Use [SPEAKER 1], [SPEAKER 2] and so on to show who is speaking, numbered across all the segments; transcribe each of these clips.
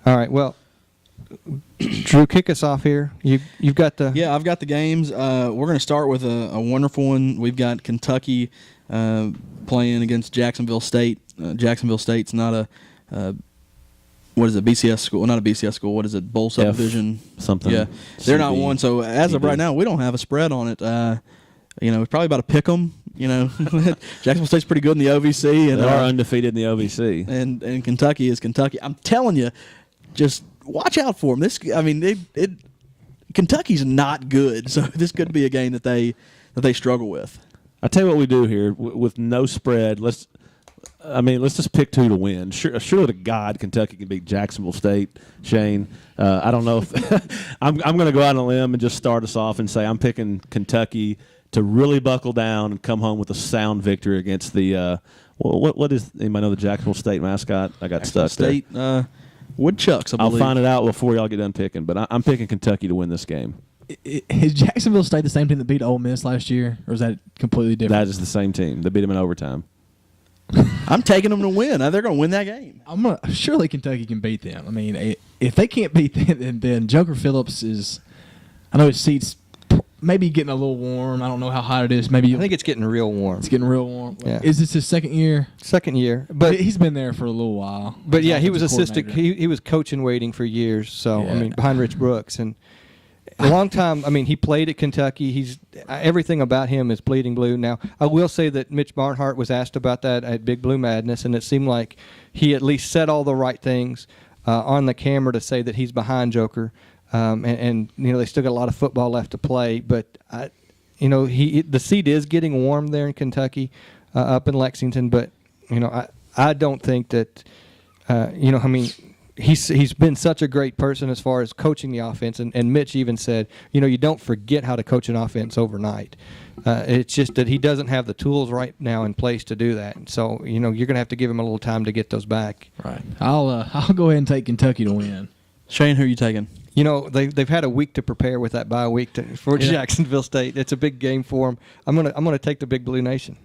[SPEAKER 1] All right. Well, Drew, kick us off here. You've got the
[SPEAKER 2] I've got the games. We're going to start with a wonderful one. We've got Kentucky playing against Jacksonville State. Jacksonville State's not a what is it, BCS school? Well, not a BCS school. What is it, bowl subdivision?
[SPEAKER 3] Something.
[SPEAKER 2] Yeah, they're not one. So as of right now, we don't have a spread on it. We're probably about to pick them. Jacksonville State's pretty good in the OVC, and
[SPEAKER 3] they are undefeated in the OVC.
[SPEAKER 2] And Kentucky is Kentucky. I'm telling you, just watch out for them. Kentucky's not good, so this could be a game that they struggle with.
[SPEAKER 3] I tell you what we do here with no spread. Let's just pick two to win. Sure to God, Kentucky can beat Jacksonville State. Shane, I don't know if I'm going to go out on a limb and just start us off and say I'm picking Kentucky to really buckle down and come home with a sound victory against the what is anybody know the Jacksonville State mascot? I got stuck
[SPEAKER 2] State,
[SPEAKER 3] there.
[SPEAKER 2] Woodchucks. I believe.
[SPEAKER 3] I'll find it out before y'all get done picking, but I'm picking Kentucky to win this game.
[SPEAKER 4] Is Jacksonville State the same team that beat Ole Miss last year, or is that completely different?
[SPEAKER 3] That is the same team. They beat them in overtime.
[SPEAKER 2] I'm taking them to win. They're going to win that game.
[SPEAKER 4] Surely Kentucky can beat them. I mean, if they can't beat them, then Joker Phillips is. I know his seat's maybe getting a little warm. I don't know how hot it is.
[SPEAKER 1] I think it's getting real warm.
[SPEAKER 4] It's getting real warm.
[SPEAKER 1] Yeah.
[SPEAKER 4] Is this his second year?
[SPEAKER 1] Second year, but
[SPEAKER 4] he's been there for a little while.
[SPEAKER 1] But yeah, he was assistant. He was coaching waiting for years. So
[SPEAKER 4] yeah.
[SPEAKER 1] Behind Rich Brooks and. A long time. He played at Kentucky. He's everything about him is bleeding blue. Now, I will say that Mitch Barnhart was asked about that at Big Blue Madness, and it seemed like he at least said all the right things on the camera to say that he's behind Joker. And they still got a lot of football left to play. But the seat is getting warm there in Kentucky, up in Lexington. But I don't think that He's been such a great person as far as coaching the offense, and Mitch even said, you don't forget how to coach an offense overnight. It's just that he doesn't have the tools right now in place to do that. So you're going to have to give him a little time to get those back.
[SPEAKER 4] Right. I'll go ahead and take Kentucky to win.
[SPEAKER 2] Shane, who are you taking?
[SPEAKER 1] They've had a week to prepare with that bye week for Jacksonville State. It's a big game for them. I'm gonna take the Big Blue Nation.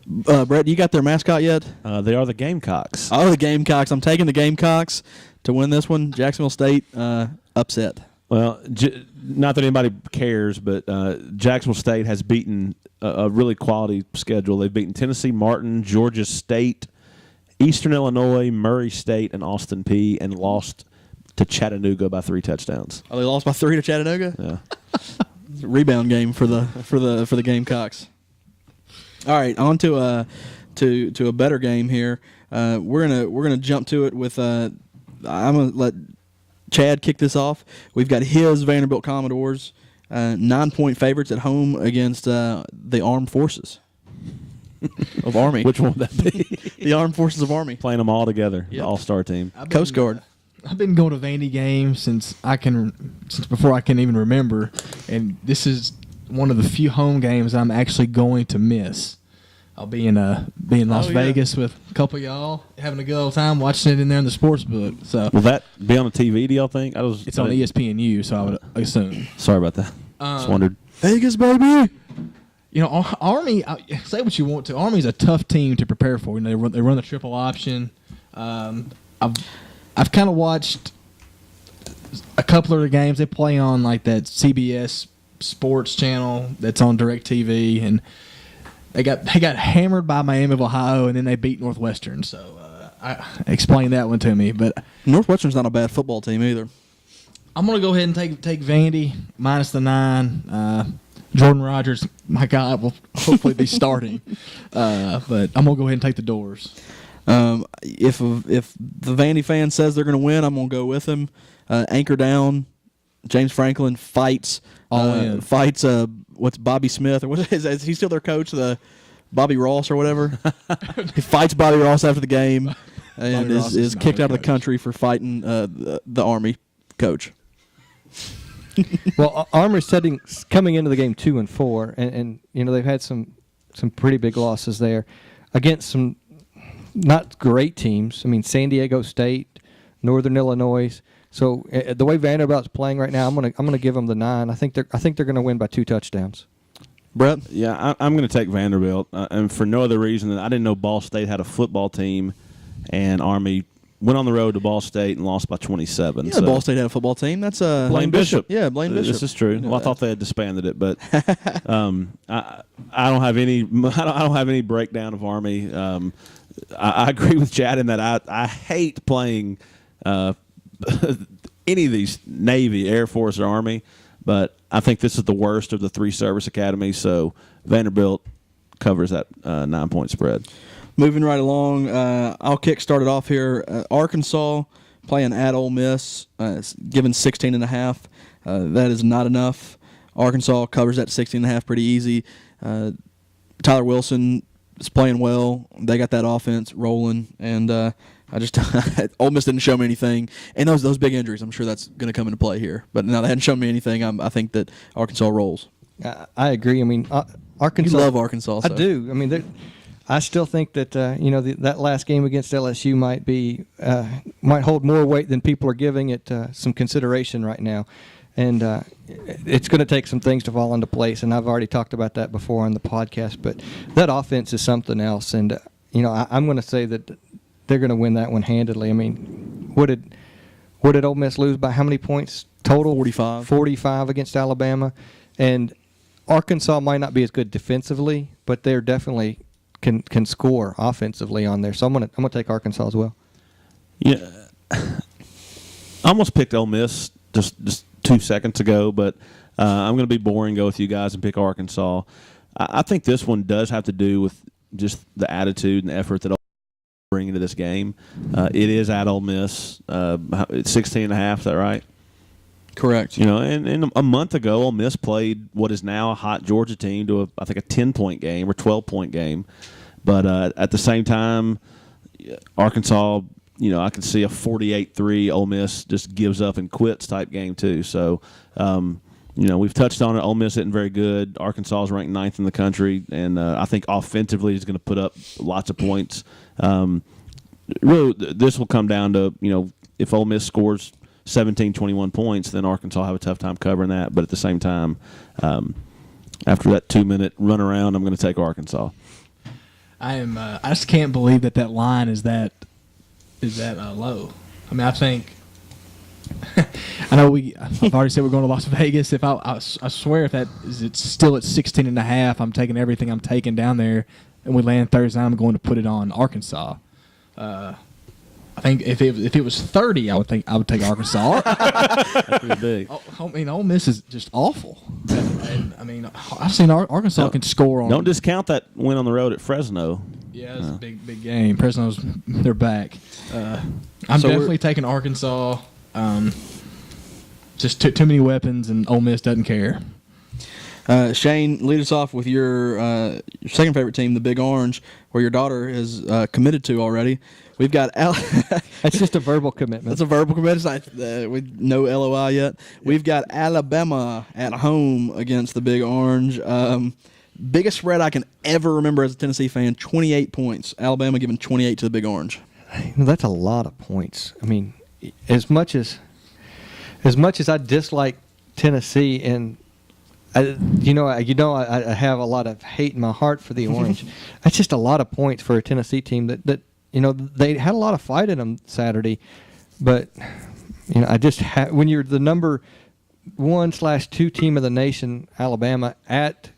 [SPEAKER 2] Brett, you got their mascot yet?
[SPEAKER 3] They are the Gamecocks.
[SPEAKER 2] Oh, the Gamecocks. I'm taking the Gamecocks to win this one. Jacksonville State upset.
[SPEAKER 3] Well, not that anybody cares, but Jacksonville State has beaten a really quality schedule. They've beaten Tennessee Martin, Georgia State, Eastern Illinois, Murray State, and Austin Peay, and lost to Chattanooga by 3 touchdowns.
[SPEAKER 2] Oh, they lost by 3 to Chattanooga?
[SPEAKER 3] Yeah.
[SPEAKER 2] It's a rebound game for the Gamecocks. All right, on to a better game here. We're gonna jump to it with. I'm gonna let Chad kick this off. We've got his Vanderbilt Commodores, 9-point favorites at home against the Armed Forces of Army.
[SPEAKER 3] Which one would that be?
[SPEAKER 2] The Armed Forces of Army.
[SPEAKER 3] Playing them all together,
[SPEAKER 2] Yep.
[SPEAKER 3] the all-star team.
[SPEAKER 2] Coast Guard.
[SPEAKER 4] I've been going to Vandy games since before I can even remember, and this is one of the few home games I'm actually going to miss. I'll be in Las Vegas with a couple of y'all, having a good old time watching it in there in the sports book. So
[SPEAKER 3] will that be on the TV? Do y'all think?
[SPEAKER 4] It's on ESPNU, so I would assume.
[SPEAKER 3] Sorry about that. Just wondered.
[SPEAKER 2] Vegas, baby.
[SPEAKER 4] Army. Say what you want to. Army's a tough team to prepare for. They run the triple option. I've kind of watched a couple of the games. They play on like that CBS Sports channel that's on DirecTV, and they got hammered by Miami of Ohio, and then they beat Northwestern. So explain that one to me. But
[SPEAKER 2] Northwestern's not a bad football team either.
[SPEAKER 4] I'm gonna go ahead and take Vandy minus the 9. Jordan Rogers, my guy, will hopefully be starting. But I'm gonna go ahead and take the Doors.
[SPEAKER 2] If the Vandy fan says they're gonna win, I'm gonna go with him. Anchor down. James Franklin fights. Fights. What's Bobby Smith, or is he still their coach? The Bobby Ross or whatever. He fights Bobby Ross after the game, and is kicked out of the country for fighting the Army coach.
[SPEAKER 1] Well, Army's coming into the game 2-4, and they've had some pretty big losses there against some not great teams. San Diego State, Northern Illinois. So the way Vanderbilt's playing right now, I'm gonna give them the 9. I think they're gonna win by 2 touchdowns.
[SPEAKER 2] Brett?
[SPEAKER 3] Yeah, I'm going to take Vanderbilt, and for no other reason than I didn't know Ball State had a football team, and Army went on the road to Ball State and lost by 27.
[SPEAKER 2] Yeah,
[SPEAKER 3] so.
[SPEAKER 2] Ball State had a football team. That's
[SPEAKER 3] Blaine Bishop.
[SPEAKER 2] Yeah, Blaine Bishop.
[SPEAKER 3] This is true. Well, I thought they had disbanded it, but I don't have any. I don't have any breakdown of Army. I agree with Chad in that I hate playing any of these Navy, Air Force, or Army, but I think this is the worst of the 3 service academies. So Vanderbilt covers that 9-point spread.
[SPEAKER 2] Moving right along, I'll kick-start it off here. Arkansas playing at Ole Miss, given 16.5. That is not enough. Arkansas covers that 16.5 pretty easy. Tyler Wilson is playing well. They got that offense rolling, and I just Ole Miss didn't show me anything. And those big injuries, I'm sure that's going to come into play here. But now they hadn't shown me anything. I think that Arkansas rolls.
[SPEAKER 1] I agree. I mean, Arkansas.
[SPEAKER 2] You love Arkansas.
[SPEAKER 1] I
[SPEAKER 2] so.
[SPEAKER 1] do. I mean, I still think that that last game against LSU might hold more weight than people are giving it some consideration right now, and it's going to take some things to fall into place. And I've already talked about that before on the podcast. But that offense is something else, and I'm going to say that they're going to win that one handedly. I mean, what did Ole Miss lose by? How many points total?
[SPEAKER 2] 45.
[SPEAKER 1] 45 against Alabama, and Arkansas might not be as good defensively, but they're definitely can score offensively on there. So I'm gonna take Arkansas as well.
[SPEAKER 3] Yeah, I almost picked Ole Miss just 2 seconds ago, but I'm going to be boring, go with you guys, and pick Arkansas. I think this one does have to do with just the attitude and effort that Ole Miss bring into this game. It is at Ole Miss. It's 16.5. Is that right?
[SPEAKER 2] Correct.
[SPEAKER 3] And a month ago, Ole Miss played what is now a hot Georgia team to I think a 10-point game or 12-point game. But at the same time, Arkansas, I can see a 48-3 Ole Miss just gives up and quits type game too. So, we've touched on it. Ole Miss isn't very good. Arkansas is ranked 9th in the country, and I think offensively is going to put up lots of points. Really, this will come down to, if Ole Miss scores 17, 21 points, then Arkansas have a tough time covering that. But at the same time, after that 2-minute run around, I'm going to take Arkansas.
[SPEAKER 4] I just can't believe that line is that low. I mean, I think I know I've already said we're going to Las Vegas. If I swear if it's still at 16.5, I'm taking everything I'm taking down there, and we land Thursday night, I'm going to put it on Arkansas. I think if it was 30, I would take Arkansas.
[SPEAKER 3] That's pretty big.
[SPEAKER 4] I mean, Ole Miss is just awful. And I mean, I've seen Arkansas can score on.
[SPEAKER 3] Don't discount that win on the road at Fresno.
[SPEAKER 4] Yeah, it's a big game. They're back. I'm definitely taking Arkansas. Just too many weapons, and Ole Miss doesn't care.
[SPEAKER 2] Shane, lead us off with your second favorite team, the Big Orange, where your daughter is committed to already. We've got
[SPEAKER 1] That's just a verbal commitment.
[SPEAKER 2] That's a verbal commitment. With no LOI yet. We've got Alabama at home against the Big Orange. Biggest spread I can ever remember as a Tennessee fan, 28 points. Alabama giving 28 to the Big Orange.
[SPEAKER 1] That's a lot of points. I mean, as much as I dislike Tennessee, and I have a lot of hate in my heart for the Orange. That's just a lot of points for a Tennessee team that they had a lot of fight in them Saturday, but I just when you're the number 1/2 team of the nation, Alabama at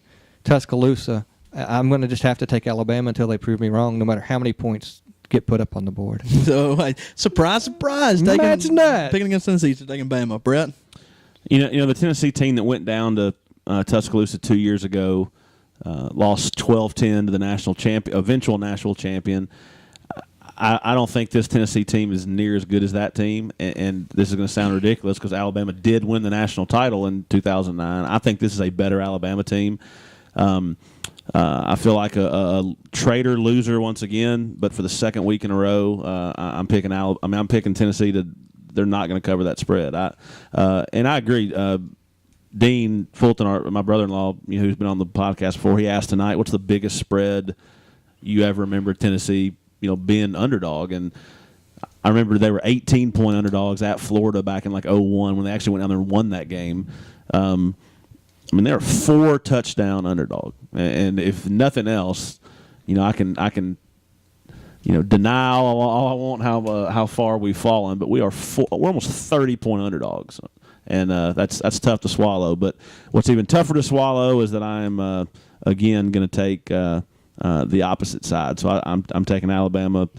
[SPEAKER 1] Tuscaloosa, I'm going to just have to take Alabama until they prove me wrong, no matter how many points get put up on the board.
[SPEAKER 2] So, surprise.
[SPEAKER 1] Imagine that.
[SPEAKER 2] Picking against Tennessee, so taking Bama. Brett?
[SPEAKER 3] The Tennessee team that went down to Tuscaloosa 2 years ago lost 12-10 to the eventual national champion. I don't think this Tennessee team is near as good as that team, and this is going to sound ridiculous because Alabama did win the national title in 2009. I think this is a better Alabama team. I feel like a traitor loser once again, but for the second week in a row, I'm picking Tennessee they're not going to cover that spread. And I agree. Dean Fulton, my brother-in-law, who's been on the podcast before, he asked tonight, "What's the biggest spread you ever remember Tennessee, being underdog?" And I remember they were 18-point underdogs at Florida back in 2001 when they actually went down there and won that game. They were 4-touchdown underdog, and if nothing else, I can denial all I want how far we've fallen, but we're almost 30-point underdogs, and that's tough to swallow. But what's even tougher to swallow is that I'm again going to take the opposite side. So I'm taking Alabama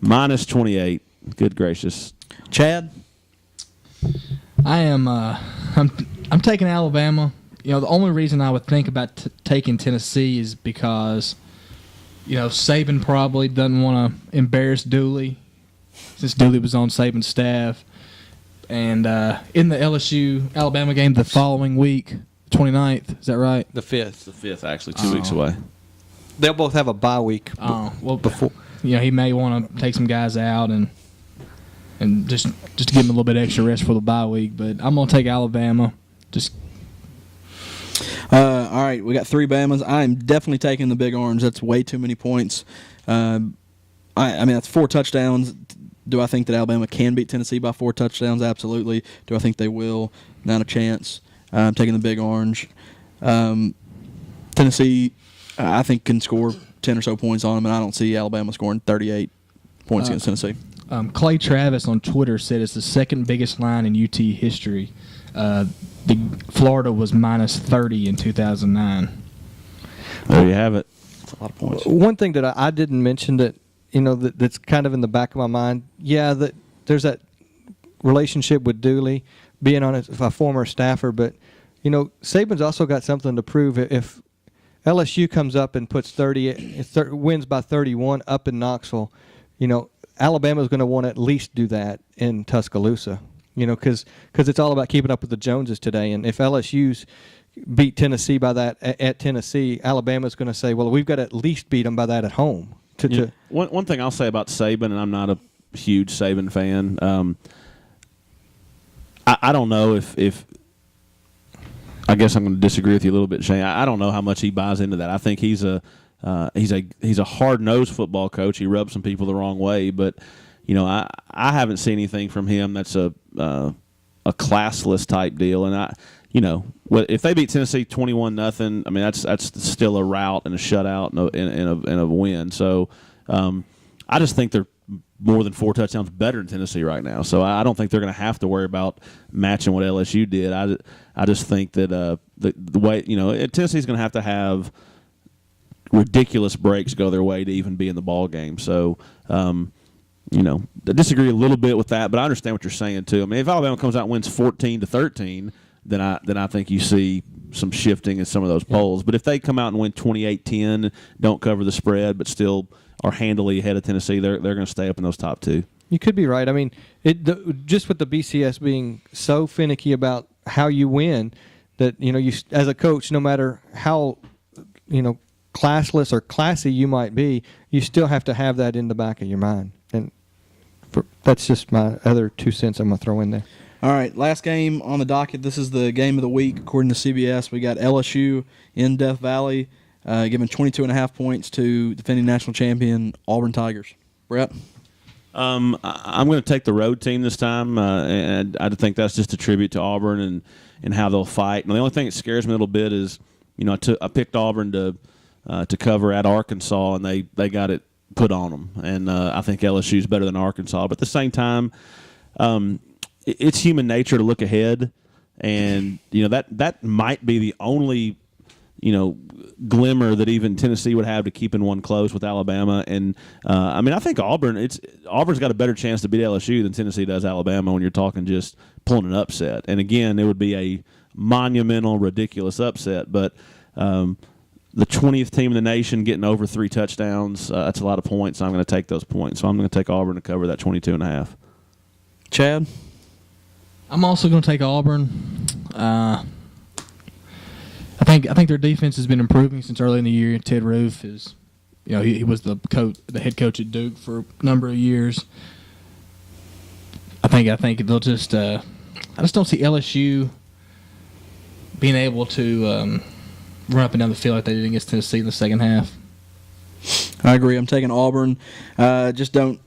[SPEAKER 3] minus 28. Good gracious,
[SPEAKER 2] Chad.
[SPEAKER 4] I am. I'm taking Alabama. The only reason I would think about taking Tennessee is because, Saban probably doesn't want to embarrass Dooley, since Dooley was on Saban's staff. And in the LSU-Alabama game the following week, 29th, is that right?
[SPEAKER 1] The 5th.
[SPEAKER 3] the 5th actually 2 weeks away.
[SPEAKER 1] They'll both have a bye week.
[SPEAKER 4] Before. He may want to take some guys out and just to give them a little bit extra rest for the bye week. But I'm going to take Alabama.
[SPEAKER 2] All right, we got 3 Bamas. I'm definitely taking the Big Orange. That's way too many points. I mean, that's 4 touchdowns. Do I think that Alabama can beat Tennessee by 4 touchdowns? Absolutely. Do I think they will? Not a chance. I'm taking the Big Orange. Tennessee, I think, can score 10 or so points on them, and I don't see Alabama scoring 38 points against Tennessee.
[SPEAKER 4] Clay Travis on Twitter said it's the second biggest line in UT history. Florida was minus 30 in 2009.
[SPEAKER 3] There you have it.
[SPEAKER 2] That's a lot of points.
[SPEAKER 1] One thing that I didn't mention that's kind of in the back of my mind, that there's that relationship with Dooley being on a former staffer, but Saban's also got something to prove. If LSU comes up and puts wins by 31 up in Knoxville, Alabama's going to want to at least do that in Tuscaloosa. Because it's all about keeping up with the Joneses today. And if LSU's beat Tennessee by that at Tennessee, Alabama's going to say, well, we've got to at least beat them by that at home.
[SPEAKER 3] One thing I'll say about Saban, and I'm not a huge Saban fan, I don't know if I guess I'm going to disagree with you a little bit, Shane. I don't know how much he buys into that. I think he's a hard-nosed football coach. He rubs some people the wrong way, but I haven't seen anything from him that's a classless type deal. And if they beat Tennessee 21-0, I mean that's still a rout and a shutout and a win. So I just think they're more than 4 touchdowns better than Tennessee right now. So I don't think they're going to have to worry about matching what LSU did. I just think that the way Tennessee's going to have ridiculous breaks go their way to even be in the ball game. So. I disagree a little bit with that, but I understand what you're saying too. I mean, if Alabama comes out and wins 14-13, then I think you see some shifting in some of those polls. But if they come out and win 28-10, don't cover the spread, but still are handily ahead of Tennessee, they're going to stay up in those top 2.
[SPEAKER 1] You could be right. I mean, just with the BCS being so finicky about how you win, that you as a coach, no matter how classless or classy you might be, you still have to have that in the back of your mind. And that's just my other 2 cents I'm going to throw in there.
[SPEAKER 2] All right, last game on the docket. This is the game of the week, according to CBS. We got LSU in Death Valley, giving 22.5 points to defending national champion Auburn Tigers. Brett?
[SPEAKER 3] I'm going to take the road team this time, and I think that's just a tribute to Auburn and how they'll fight. And the only thing that scares me a little bit is, I picked Auburn to cover at Arkansas, and they got it put on them. And I think LSU is better than Arkansas. But at the same time, it's human nature to look ahead, and that might be the only glimmer that even Tennessee would have to keeping one close with Alabama. And I think Auburn's got a better chance to beat LSU than Tennessee does Alabama when you're talking just pulling an upset. And again, it would be a monumental, ridiculous upset. But the 20th team in the nation getting over 3 touchdowns, that's a lot of points. I'm going to take those points. So I'm going to take Auburn to cover that 22.5.
[SPEAKER 2] Chad?
[SPEAKER 4] I'm also going to take Auburn. I think their defense has been improving since early in the year. Ted Roof is, he was the head coach at Duke for a number of years. I think they'll just. I just don't see LSU being able to run up and down the field like they did against Tennessee in the second half.
[SPEAKER 2] I agree. I'm taking Auburn. Just don't.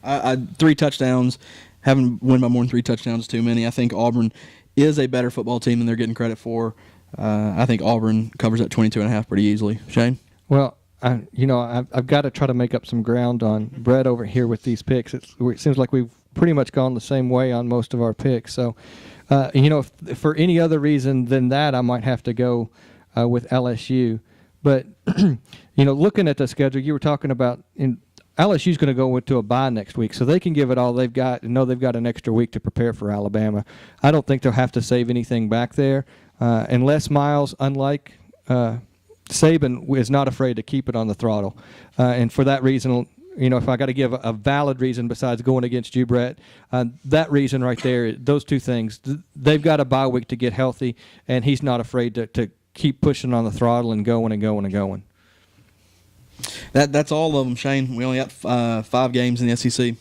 [SPEAKER 2] 3 touchdowns. Having win by more than 3 touchdowns is too many. I think Auburn is a better football team than they're getting credit for. I think Auburn covers that 22.5 pretty easily. Shane?
[SPEAKER 1] Well, I've got to try to make up some ground on Brett over here with these picks. It seems like we've pretty much gone the same way on most of our picks. So, if for any other reason than that, I might have to go with LSU. But, looking at the schedule, you were talking about LSU's going to go into a bye next week, so they can give it all they've got and know they've got an extra week to prepare for Alabama. I don't think they'll have to save anything back there unless Miles, unlike Saban, is not afraid to keep it on the throttle. And for that reason, if I got to give a valid reason besides going against you, Brett, that reason right there, those two things, they've got a bye week to get healthy, and he's not afraid to keep pushing on the throttle and going and going and going.
[SPEAKER 2] That's all of them, Shane. We only got 5 games in the SEC.